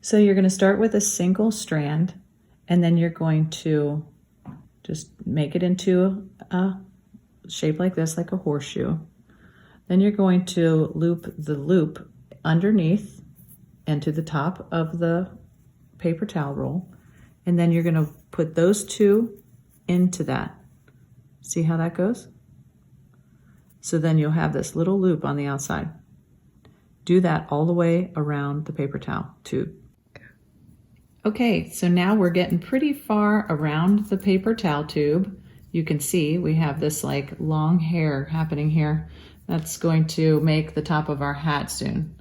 So you're going to start with a single strand, and then you're going to just make it into a shape like this, like a horseshoe. Then you're going to loop the loop underneath into the top of the paper towel roll, and then you're going to put those two into that. See how that goes? So then you'll have this little loop on the outside. Do that all the way around the paper towel tube. Okay, so now we're getting pretty far around the paper towel tube. You can see we have this like long hair happening here. That's going to make the top of our hat soon.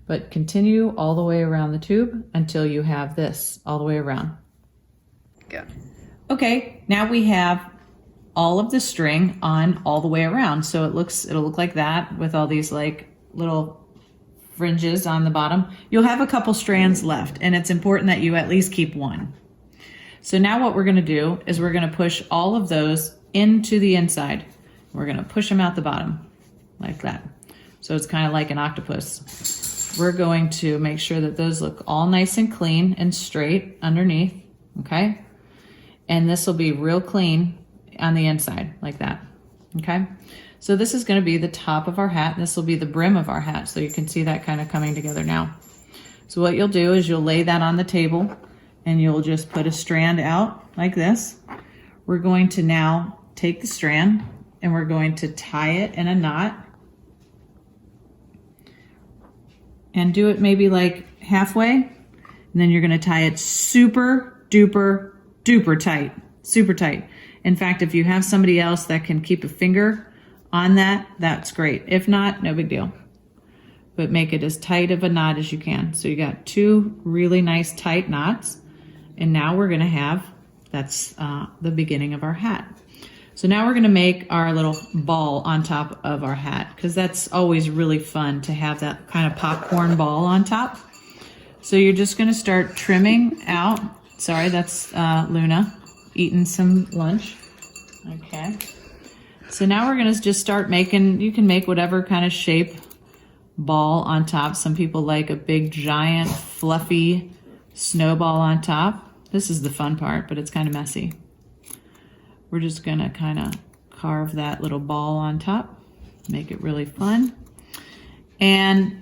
But continue all the way around the tube until you have this all the way around. Go. Okay, now we have all of the string on all the way around. So it'll look like that with all these like little fringes on the bottom. You'll have a couple strands left, and it's important that you at least keep one. So now what we're gonna do is we're gonna push all of those into the inside. We're gonna push them out the bottom like that. So it's kind of like an octopus. We're going to make sure that those look all nice and clean and straight underneath, okay? And this will be real clean on the inside like that, okay? So this is gonna be the top of our hat, and this will be the brim of our hat, so you can see that kind of coming together now. So what you'll do is you'll lay that on the table, and you'll just put a strand out like this. We're going to now take the strand, and we're going to tie it in a knot, and do it maybe like halfway, and then you're gonna tie it super duper duper tight, super tight. In fact, if you have somebody else that can keep a finger on that, that's great. If not, no big deal. But make it as tight of a knot as you can. So you got two really nice tight knots, and now we're gonna have, that's the beginning of our hat. So now we're gonna make our little ball on top of our hat, because that's always really fun to have that kind of popcorn ball on top. So you're just gonna start trimming out. Sorry, that's Luna eating some lunch. Okay. So now we're gonna just start making, you can make whatever kind of shape ball on top. Some people like a big giant fluffy snowball on top. This is the fun part, but it's kind of messy. We're just gonna kind of carve that little ball on top, make it really fun. And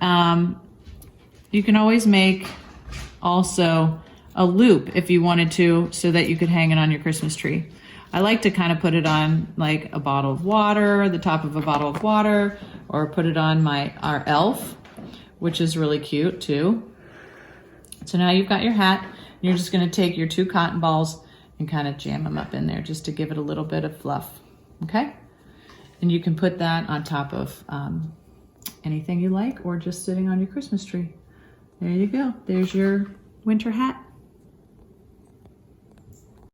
you can always make also a loop if you wanted to, so that you could hang it on your Christmas tree. I like to kind of put it on like a bottle of water, the top of a bottle of water, or put it on our elf, which is really cute too. So now you've got your hat, and you're just gonna take your two cotton balls and kind of jam them up in there just to give it a little bit of fluff, okay? And you can put that on top of anything you like, or just sitting on your Christmas tree. There you go, there's your winter hat.